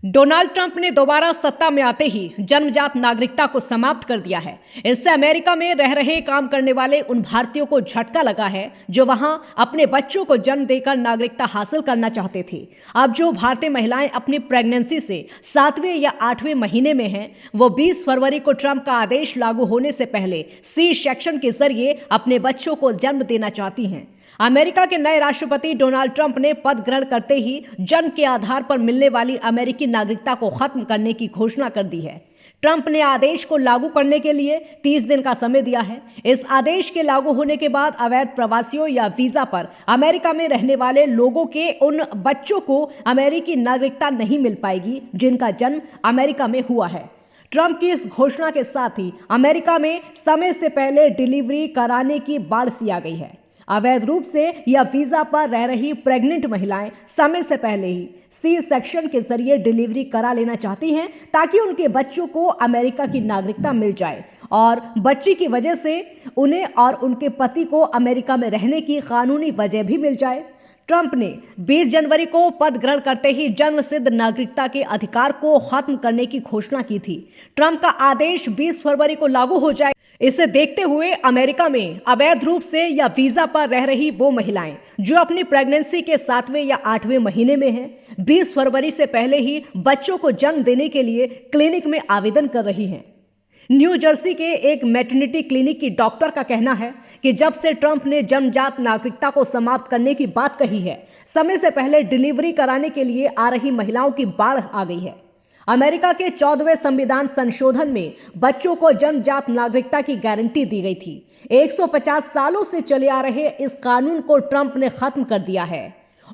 Donald Trump ने दोबारा सत्ता में आते ही जन्मजात नागरिकता को समाप्त कर दिया है। इससे अमेरिका में रह रहे काम करने वाले उन भारतीयों को झटका लगा है जो वहां अपने बच्चों को जन्म देकर नागरिकता हासिल करना चाहते थे। अब जो भारतीय महिलाएं अपनी प्रेगनेंसी से 7वें या 8वें महीने में हैं, वो 20 फरवरी को ट्रंप का आदेश लागू होने से पहले सी सेक्शन के जरिए अपने बच्चों को जन्म देना चाहती हैं। अमेरिका के नए राष्ट्रपति डोनाल्ड ट्रंप ने पद ग्रहण करते ही जन्म के आधार पर मिलने वाली अमेरिकी नागरिकता को खत्म करने की घोषणा कर दी है। ट्रंप ने आदेश को लागू करने के लिए 30 दिन का समय दिया है। इस आदेश के लागू होने के बाद अवैध प्रवासियों या वीजा पर अमेरिका में रहने वाले लोगों के उन बच्चों को अमेरिकी नागरिकता नहीं मिल पाएगी जिनका जन्म अमेरिका में हुआ है। ट्रंप की इस घोषणा के साथ ही अमेरिका में समय से पहले डिलीवरी कराने की बाढ़ सी आ गई है। अवैध रूप से या वीजा पर रह रही प्रेग्नेंट महिलाएं समय से पहले ही सी सेक्शन के जरिए डिलीवरी करा लेना चाहती हैं ताकि उनके बच्चों को अमेरिका की नागरिकता मिल जाए और बच्ची की वजह से उन्हें और उनके पति को अमेरिका में रहने की कानूनी वजह भी मिल जाए। ट्रंप ने 20 जनवरी को पद ग्रहण करते ही जन्म सिद्ध नागरिकता के अधिकार को खत्म करने की घोषणा की थी। ट्रंप का आदेश 20 फरवरी को लागू हो जाए। इसे देखते हुए अमेरिका में अवैध रूप से या वीजा पर रह रही वो महिलाएं जो अपनी प्रेगनेंसी के 7वें या 8वें महीने में हैं, 20 फरवरी से पहले ही बच्चों को जन्म देने के लिए क्लिनिक में आवेदन कर रही हैं। न्यू जर्सी के एक मैटरनिटी क्लिनिक की डॉक्टर का कहना है कि जब से ट्रंप ने जन्मजात नागरिकता को समाप्त करने की बात कही है, समय से पहले डिलीवरी कराने के लिए आ रही महिलाओं की बाढ़ आ गई है। अमेरिका के 14वें संविधान संशोधन में बच्चों को जन्मजात नागरिकता की गारंटी दी गई थी। 150 सालों से चले आ रहे इस कानून को ट्रंप ने खत्म कर दिया है।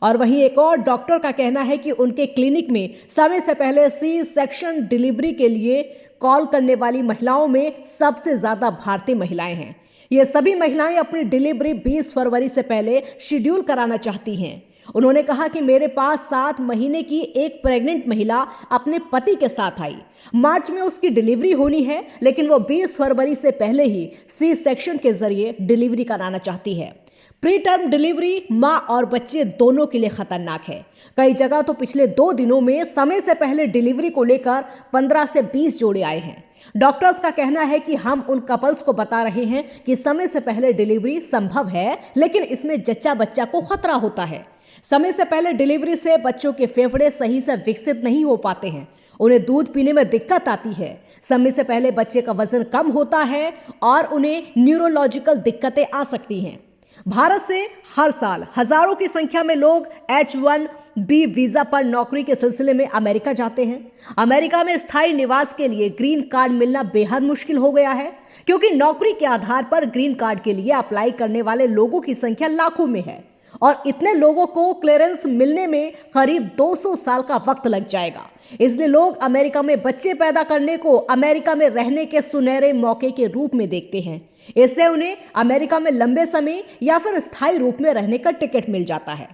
और वहीं एक और डॉक्टर का कहना है कि उनके क्लिनिक में समय से पहले सी सेक्शन डिलीवरी के लिए कॉल करने वाली महिलाओं में सबसे ज्यादा भारतीय महिलाएं हैं। ये सभी महिलाएं अपनी डिलीवरी 20 फरवरी से पहले शेड्यूल कराना चाहती हैं। उन्होंने कहा कि मेरे पास 7 महीने की एक प्रेग्नेंट महिला अपने पति के साथ आई। मार्च में उसकी डिलीवरी होनी है, लेकिन वो 20 फरवरी से पहले ही सी सेक्शन के जरिए डिलीवरी कराना चाहती है। प्री टर्म डिलीवरी माँ और बच्चे दोनों के लिए खतरनाक है। कई जगह तो पिछले 2 दिनों में समय से पहले डिलीवरी को लेकर 15 से 20 जोड़े आए हैं। डॉक्टर्स का कहना है कि हम उन कपल्स को बता रहे हैं कि समय से पहले डिलीवरी संभव है, लेकिन इसमें जच्चा बच्चा को खतरा होता है। समय से पहले डिलीवरी से बच्चों के फेफड़े सही से विकसित नहीं हो पाते हैं, उन्हें दूध पीने में दिक्कत आती है। समय से पहले बच्चे का वजन कम होता है और उन्हें न्यूरोलॉजिकल दिक्कतें आ सकती हैं। भारत से हर साल हजारों की संख्या में लोग H-1B वीजा पर नौकरी के सिलसिले में अमेरिका जाते हैं। अमेरिका में स्थायी निवास के लिए ग्रीन कार्ड मिलना बेहद मुश्किल हो गया है, क्योंकि नौकरी के आधार पर ग्रीन कार्ड के लिए अप्लाई करने वाले लोगों की संख्या लाखों में है और इतने लोगों को क्लियरेंस मिलने में करीब 200 साल का वक्त लग जाएगा। इसलिए लोग अमेरिका में बच्चे पैदा करने को अमेरिका में रहने के सुनहरे मौके के रूप में देखते हैं। इससे उन्हें अमेरिका में लंबे समय या फिर स्थायी रूप में रहने का टिकट मिल जाता है।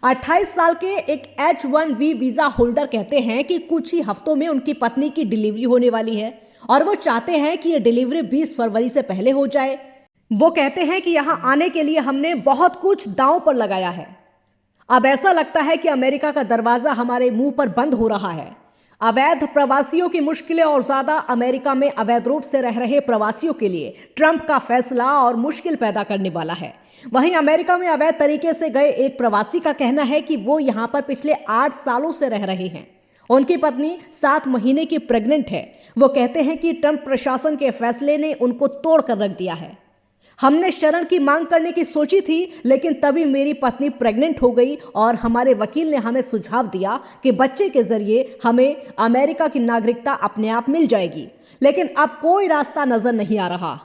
28 साल के एक H-1B वीजा होल्डर कहते हैं कि कुछ ही हफ्तों में उनकी पत्नी की डिलीवरी होने वाली है और वो चाहते हैं कि यह डिलीवरी 20 फरवरी से पहले हो जाए। वो कहते हैं कि यहाँ आने के लिए हमने बहुत कुछ दांव पर लगाया है। अब ऐसा लगता है कि अमेरिका का दरवाजा हमारे मुंह पर बंद हो रहा है। अवैध प्रवासियों की मुश्किलें और ज्यादा अमेरिका में अवैध रूप से रह रहे प्रवासियों के लिए ट्रंप का फैसला और मुश्किल पैदा करने वाला है। वहीं अमेरिका में अवैध तरीके से गए एक प्रवासी का कहना है कि वो यहाँ पर पिछले 8 सालों से रह रहे हैं। उनकी पत्नी 7 महीने की प्रेग्नेंट है। वो कहते हैं कि ट्रंप प्रशासन के फैसले ने उनको तोड़ कर रख दिया है। हमने शरण की मांग करने की सोची थी, लेकिन तभी मेरी पत्नी प्रेग्नेंट हो गई और हमारे वकील ने हमें सुझाव दिया कि बच्चे के जरिए हमें अमेरिका की नागरिकता अपने आप मिल जाएगी, लेकिन अब कोई रास्ता नजर नहीं आ रहा।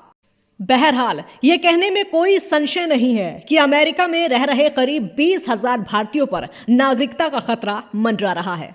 बहरहाल ये कहने में कोई संशय नहीं है कि अमेरिका में रह रहे करीब 20,000 भारतीयों पर नागरिकता का खतरा मंडरा रहा है।